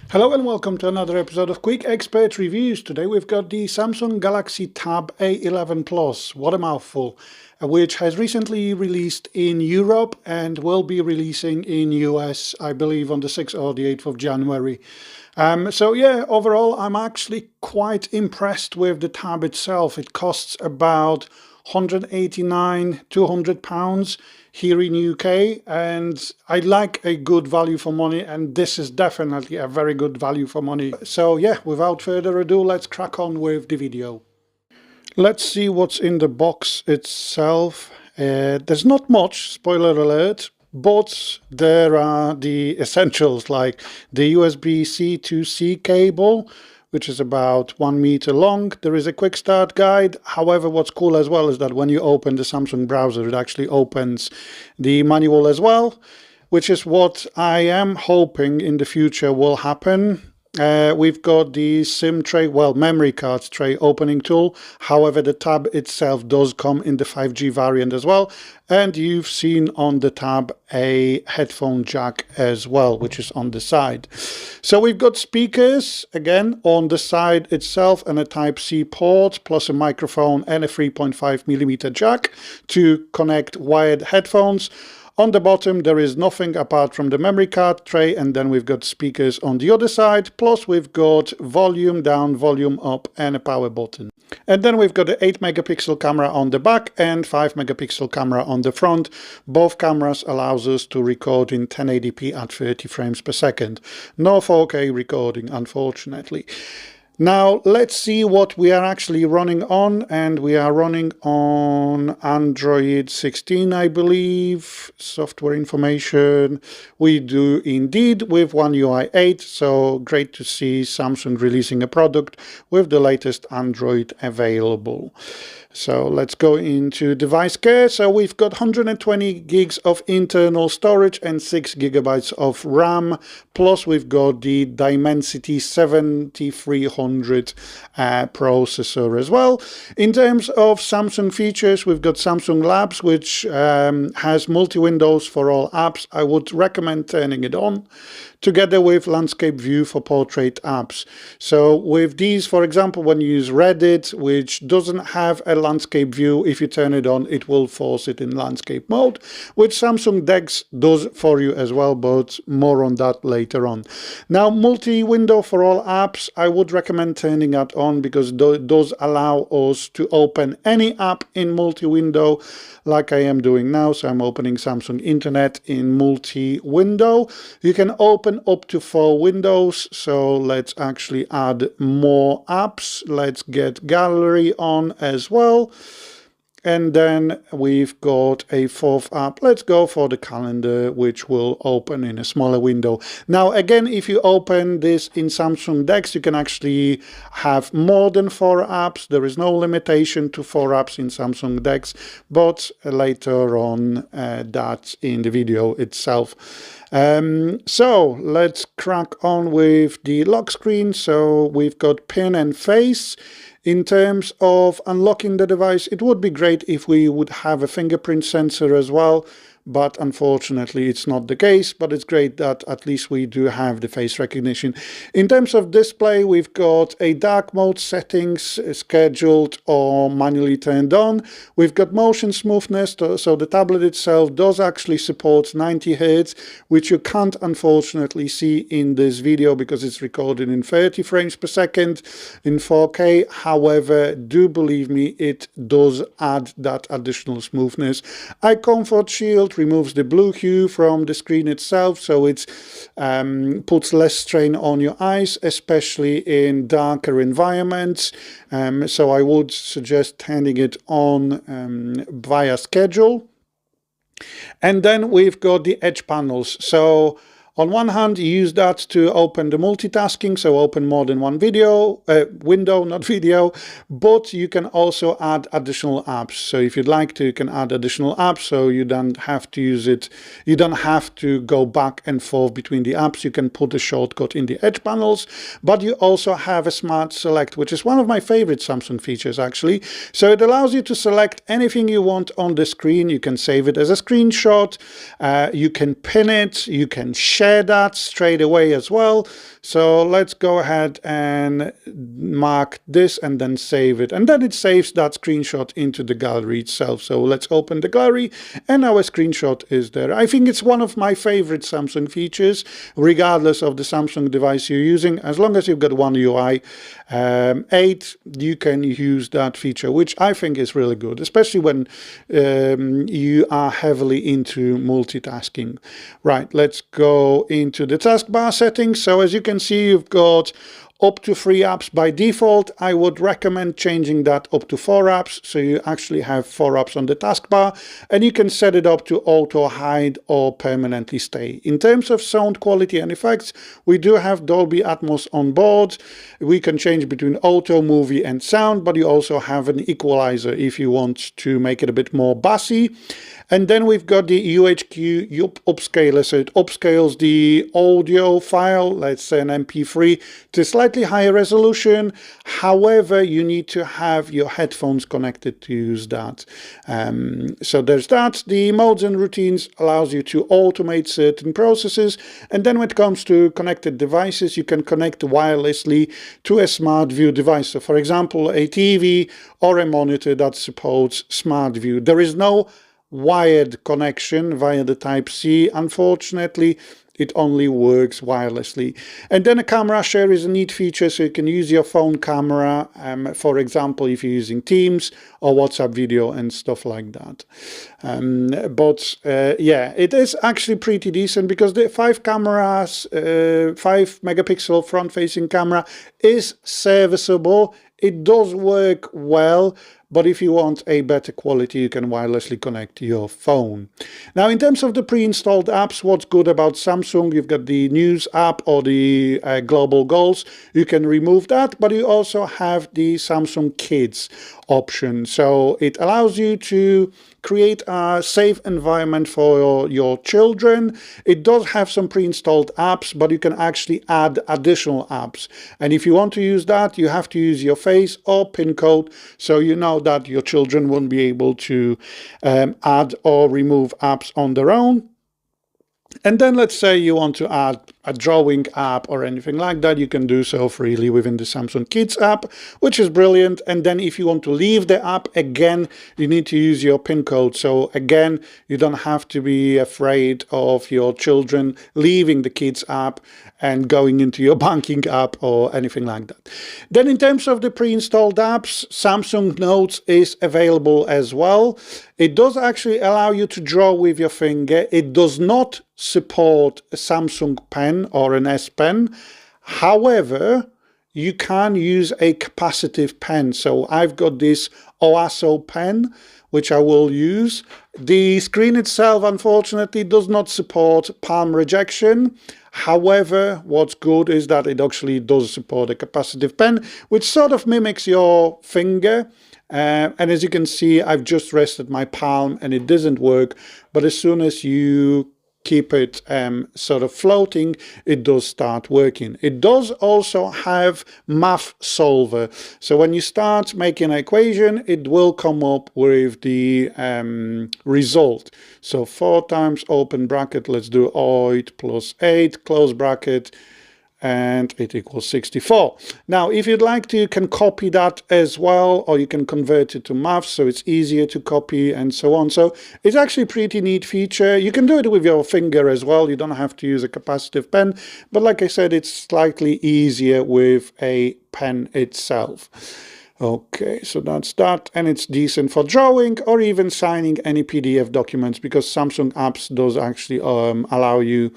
Hello and welcome to another episode of Quick Expert Reviews. Today we've got the Samsung Galaxy Tab A11 Plus, what a mouthful, which has recently released in Europe and will be releasing in US, I believe, on the 6th or the 8th of January. So yeah, overall, I'm actually quite impressed with the tab itself. It costs about 189, 200 pounds here in UK, and I like a good value for money, and this is definitely a very good value for money. So yeah, without further ado, let's crack on with the video. Let's see what's in the box itself. There's not much, spoiler alert, but there are the essentials like the USB-C to C cable, which is about 1 meter long. There is a quick start guide. However, what's cool as well is that when you open the Samsung browser, it actually opens the manual as well, which is what I am hoping in the future will happen. We've got the SIM tray, well, memory cards tray opening tool. However, the tab itself does come in the 5G variant as well. And you've seen on the tab a headphone jack as well, which is on the side. So we've got speakers, again, on the side itself, and a Type-C port, plus a microphone and a 3.5mm jack to connect wired headphones. On the bottom, there is nothing apart from the memory card tray, and then we've got speakers on the other side, plus we've got volume down, volume up, and a power button. And then we've got the 8-megapixel camera on the back and 5-megapixel camera on the front. Both cameras allows us to record in 1080p at 30 frames per second. No 4K recording, unfortunately. Now let's see what we are actually running on, and we are running on Android 16, I believe. Software information, we do indeed with One UI 8, so great to see Samsung releasing a product with the latest Android available. So let's go into device care. So we've got 120 gigs of internal storage and 6 gigabytes of RAM. Plus we've got the Dimensity 7300 processor as well. In terms of Samsung features, we've got Samsung Labs, which has multi-windows for all apps. I would recommend turning it on, together with landscape view for portrait apps. So with these, for example, when you use Reddit, which doesn't have a landscape view, if you turn it on, it will force it in landscape mode, which Samsung DeX does for you as well, but more on that later on. Now, multi-window for all apps, I would recommend turning that on because it does allow us to open any app in multi-window like I am doing now. So I'm opening Samsung Internet in multi-window. You can open up to 4 windows. So let's actually add more apps. Let's get gallery on as well. And then we've got a 4th app. Let's go for the calendar, which will open in a smaller window. Now, again, if you open this in Samsung DeX, you can actually have more than 4 apps. There is no limitation to 4 apps in Samsung DeX, but later on that's in the video itself. So let's crack on with the lock screen. So we've got pin and face. In terms of unlocking the device, it would be great if we would have a fingerprint sensor as well, but unfortunately it's not the case. But it's great that at least we do have the face recognition. In terms of display, we've got a dark mode settings scheduled or manually turned on. We've got motion smoothness, so the tablet itself does actually support 90 Hz, which you can't unfortunately see in this video because it's recorded in 30 frames per second in 4K. However, do believe me, it does add that additional smoothness. Eye comfort shield removes the blue hue from the screen itself, so it puts less strain on your eyes, especially in darker environments. So I would suggest turning it on via schedule. And then we've got the edge panels. So on one hand, you use that to open the multitasking, so open more than one window, not video, but you can also add additional apps. So if you'd like to, you can add additional apps, so you don't have to use it. You don't have to go back and forth between the apps. You can put a shortcut in the edge panels, but you also have a smart select, which is one of my favorite Samsung features, actually. So it allows you to select anything you want on the screen. You can save it as a screenshot. You can pin it. You can share share that straight away as well. So let's go ahead and mark this and then save it. And then it saves that screenshot into the gallery itself. So let's open the gallery and our screenshot is there. I think it's one of my favorite Samsung features, regardless of the Samsung device you're using. As long as you've got One UI 8, you can use that feature, which I think is really good, especially when you are heavily into multitasking. Right, let's go into the taskbar settings. So as you can see, you've got up to 3 apps by default. I would recommend changing that up to 4 apps, so you actually have 4 apps on the taskbar, and you can set it up to auto hide or permanently stay. In terms of sound quality and effects, we do have Dolby Atmos on board. We can change between auto, movie and sound, but you also have an equalizer if you want to make it a bit more bassy. And then we've got the UHQ upscaler, so it upscales the audio file, let's say an MP3, to slightly higher resolution. However, you need to have your headphones connected to use that. So there's that. The modes and routines allows you to automate certain processes. And then when it comes to connected devices, you can connect wirelessly to a smart view device. So for example, a TV or a monitor that supports smart view. There is no wired connection via the Type-C. Unfortunately, it only works wirelessly. And then a camera share is a neat feature, so you can use your phone camera, for example, if you're using Teams or WhatsApp video and stuff like that. Yeah, it is actually pretty decent because the 5 cameras, 5 megapixel front-facing camera is serviceable. It does work well, but if you want a better quality, you can wirelessly connect to your phone. Now, in terms of the pre-installed apps, what's good about Samsung, you've got the News app or the Global Goals. You can remove that, but you also have the Samsung Kids option. So it allows you to create a safe environment for your children. It does have some pre-installed apps, but you can actually add additional apps. And if you want to use that, you have to use your face or PIN code, so you know that your children won't be able to add or remove apps on their own. And then let's say you want to add a drawing app or anything like that, you can do so freely within the Samsung Kids app, which is brilliant. And then if you want to leave the app, again, you need to use your PIN code. So again, you don't have to be afraid of your children leaving the Kids app and going into your banking app or anything like that. Then in terms of the pre-installed apps, Samsung Notes is available as well. It does actually allow you to draw with your finger. It does not support a Samsung Pen or an S Pen. However, you can use a capacitive pen. So I've got this OASO pen, which I will use. The screen itself, unfortunately, does not support palm rejection. However, what's good is that it actually does support a capacitive pen, which sort of mimics your finger. And as you can see, I've just rested my palm and it doesn't work. But as soon as you keep it sort of floating, it does start working. It does also have math solver. So when you start making an equation, it will come up with the result. So 4 times open bracket, let's do 8 plus 8, close bracket, and it equals 64. Now, if you'd like to, you can copy that as well, or you can convert it to maths, so it's easier to copy and so on. So it's actually a pretty neat feature. You can do it with your finger as well. You don't have to use a capacitive pen, but like I said, it's slightly easier with a pen itself. Okay, so that's that, and it's decent for drawing or even signing any PDF documents, because Samsung apps does actually allow you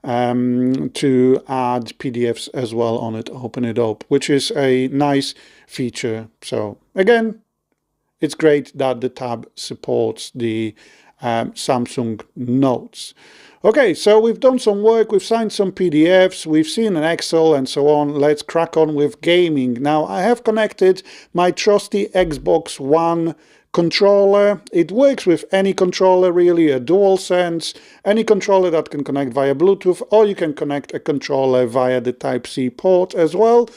to add PDFs as well on it, open it up, which is a nice feature. So again, it's great that the tab supports the Samsung Notes. Okay, so we've done some work, we've signed some PDFs, we've seen an Excel and so on. Let's crack on with gaming. Now, I have connected my trusty Xbox One controller. It works with any controller really, a DualSense, any controller that can connect via Bluetooth, or you can connect a controller via the Type-C port as well.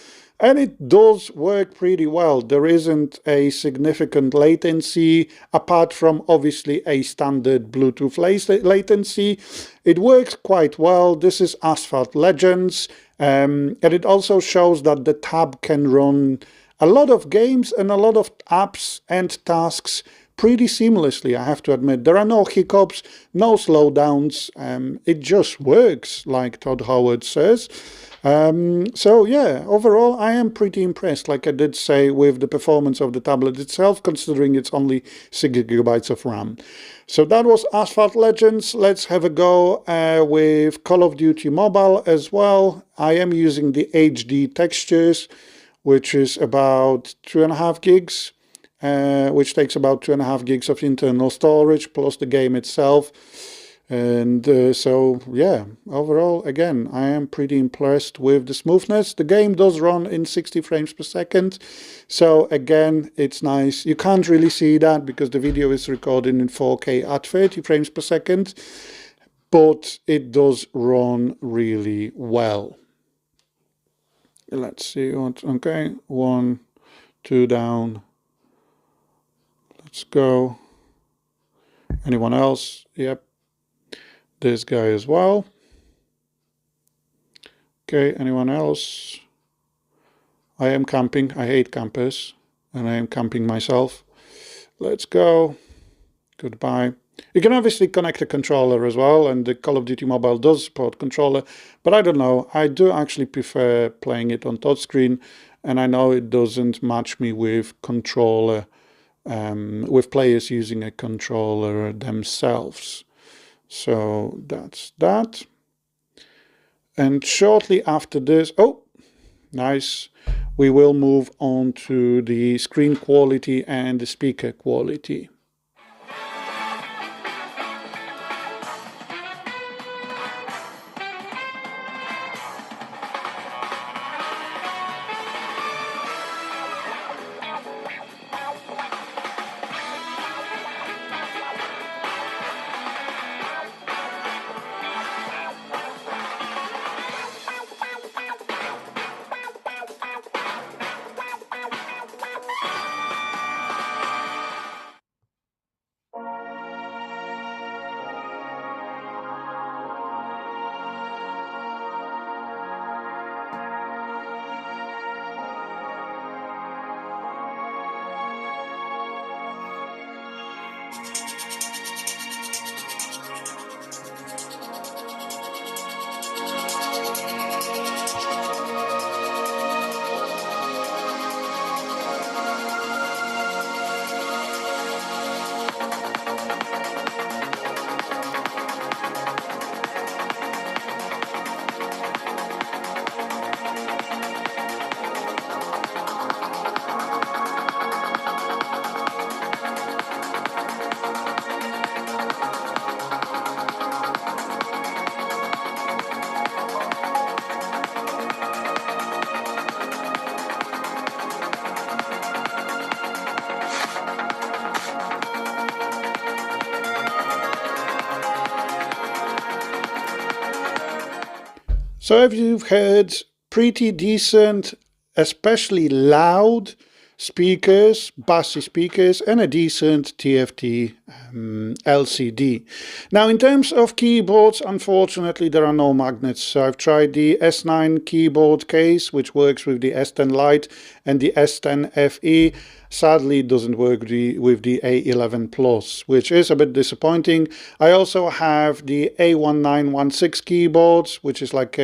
And it does work pretty well. There isn't a significant latency, apart from obviously a standard Bluetooth latency. It works quite well. This is Asphalt Legends, and it also shows that the tab can run a lot of games and a lot of apps and tasks pretty seamlessly, I have to admit. There are no hiccups, no slowdowns. It just works, like Todd Howard says. So yeah, overall I am pretty impressed, like I did say, with the performance of the tablet itself, considering it's only 6 GB of RAM. So that was Asphalt Legends. Let's have a go with Call of Duty Mobile as well. I am using the HD textures, which is about 2.5 gigs, which takes about 2.5 gigs of internal storage plus the game itself. And so yeah, overall, again, I am pretty impressed with the smoothness. The game does run in 60 frames per second, so again, it's nice. You can't really see that because the video is recorded in 4K at 30 frames per second, but it does run really well. Let's see what, okay, 1, 2 down. Let's go. Anyone else? Yep. This guy as well. Okay, anyone else? I am camping. I hate campers, and I am camping myself. Let's go. Goodbye. You can obviously connect a controller as well, and the Call of Duty Mobile does support controller, but I don't know. I do actually prefer playing it on touchscreen, and I know it doesn't match me with controller, with players using a controller themselves. So that's that. And shortly after this, oh, nice, we will move on to the screen quality and the speaker quality. So if you've heard pretty decent, especially loud speakers, bassy speakers, and a decent TFT LCD. Now, in terms of keyboards, unfortunately, there are no magnets. So I've tried the S9 keyboard case, which works with the S10 Lite and the S10 FE. Sadly, it doesn't work with the A11 Plus, which is a bit disappointing. I also have the A1916 keyboards, which is like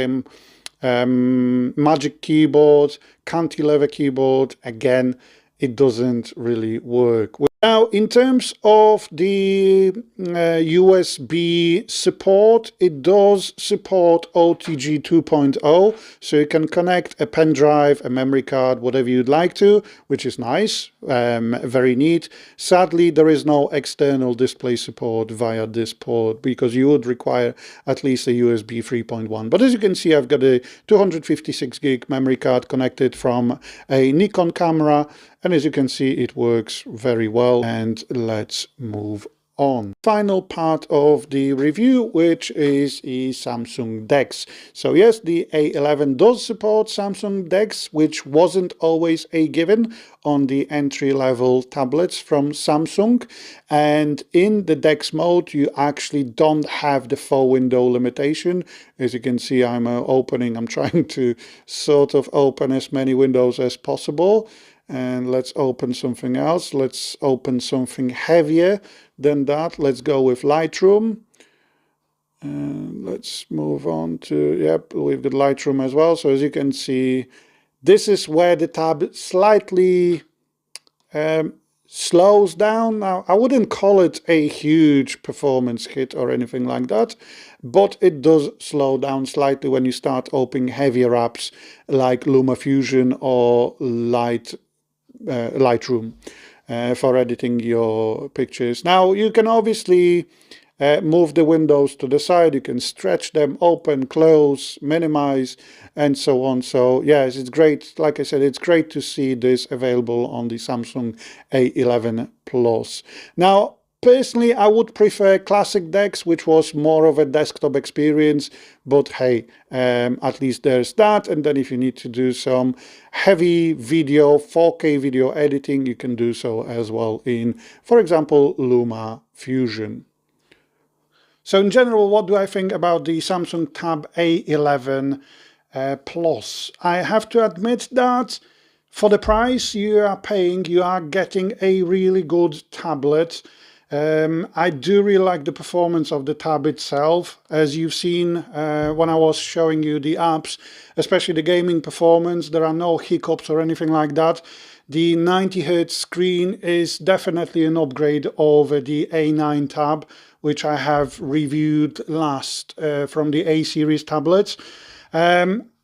Magic keyboard, cantilever keyboard. Again, it doesn't really work. Now, in terms of the USB support, it does support OTG 2.0, so you can connect a pen drive, a memory card, whatever you'd like to, which is nice, very neat. Sadly, there is no external display support via this port, because you would require at least a USB 3.1. But as you can see, I've got a 256 gig memory card connected from a Nikon camera, and as you can see, it works very well. And let's move on. Final part of the review, which is the Samsung DeX. So yes, the A11 does support Samsung DeX, which wasn't always a given on the entry-level tablets from Samsung. And in the DeX mode, you actually don't have the 4-window limitation. As you can see, I'm trying to sort of open as many windows as possible. And let's open something else. Let's open something heavier than that. Let's go with Lightroom. And let's move on to, yep, we've got Lightroom as well. So as you can see, this is where the tab slightly slows down. Now, I wouldn't call it a huge performance hit or anything like that, but it does slow down slightly when you start opening heavier apps like LumaFusion or Lightroom for editing your pictures. Now you can obviously move the windows to the side, you can stretch them, open, close, minimize, and so on. So yes, it's great. Like I said, it's great to see this available on the Samsung A11 Plus. Now, personally, I would prefer classic DeX, which was more of a desktop experience, but hey, at least there's that. And then if you need to do some heavy video, 4K video editing, you can do so as well in, for example, LumaFusion. So in general, what do I think about the Samsung Tab A11 Plus? I have to admit that for the price you are paying, you are getting a really good tablet. I do really like the performance of the tab itself. As you've seen when I was showing you the apps, especially the gaming performance, there are no hiccups or anything like that. The 90Hz screen is definitely an upgrade over the A9 tab, which I have reviewed last from the A series tablets.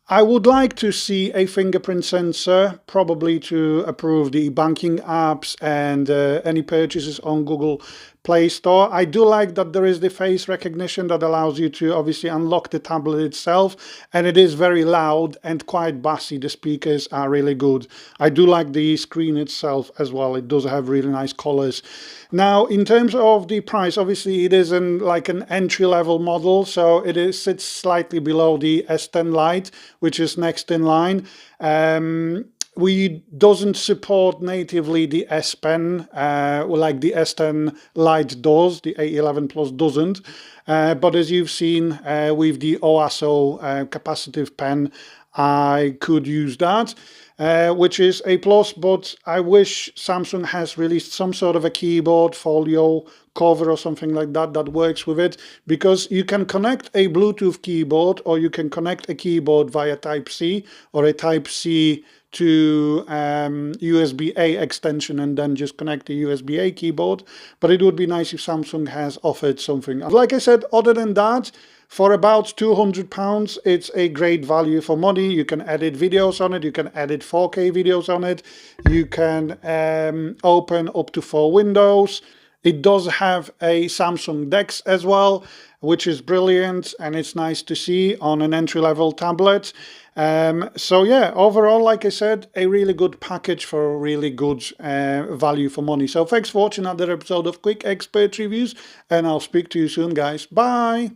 I would like to see a fingerprint sensor, probably to approve the banking apps and any purchases on Google Play Store. I do like that there is the face recognition that allows you to obviously unlock the tablet itself, and it is very loud and quite bassy. The speakers are really good. I do like the screen itself as well. It does have really nice colors. Now, in terms of the price, obviously it isn't like an entry-level model, so it sits slightly below the S10 Lite, which is next in line. We doesn't support natively the S Pen like the S10 Lite does. The A11 Plus doesn't. But as you've seen with the OASO Capacitive pen, I could use that, which is a plus. But I wish Samsung has released some sort of a keyboard folio cover or something like that that works with it, because you can connect a Bluetooth keyboard, or you can connect a keyboard via Type-C or a Type-C to USB-A extension and then just connect the USB-A keyboard. But it would be nice if Samsung has offered something. Like I said, other than that, for about £200, it's a great value for money. You can edit videos on it, you can edit 4K videos on it, you can open up to 4 windows. It does have a Samsung DeX as well, which is brilliant, and it's nice to see on an entry-level tablet. So yeah, overall, like I said, a really good package for a really good value for money. So thanks for watching another episode of Quick Expert Reviews, and I'll speak to you soon, guys. Bye!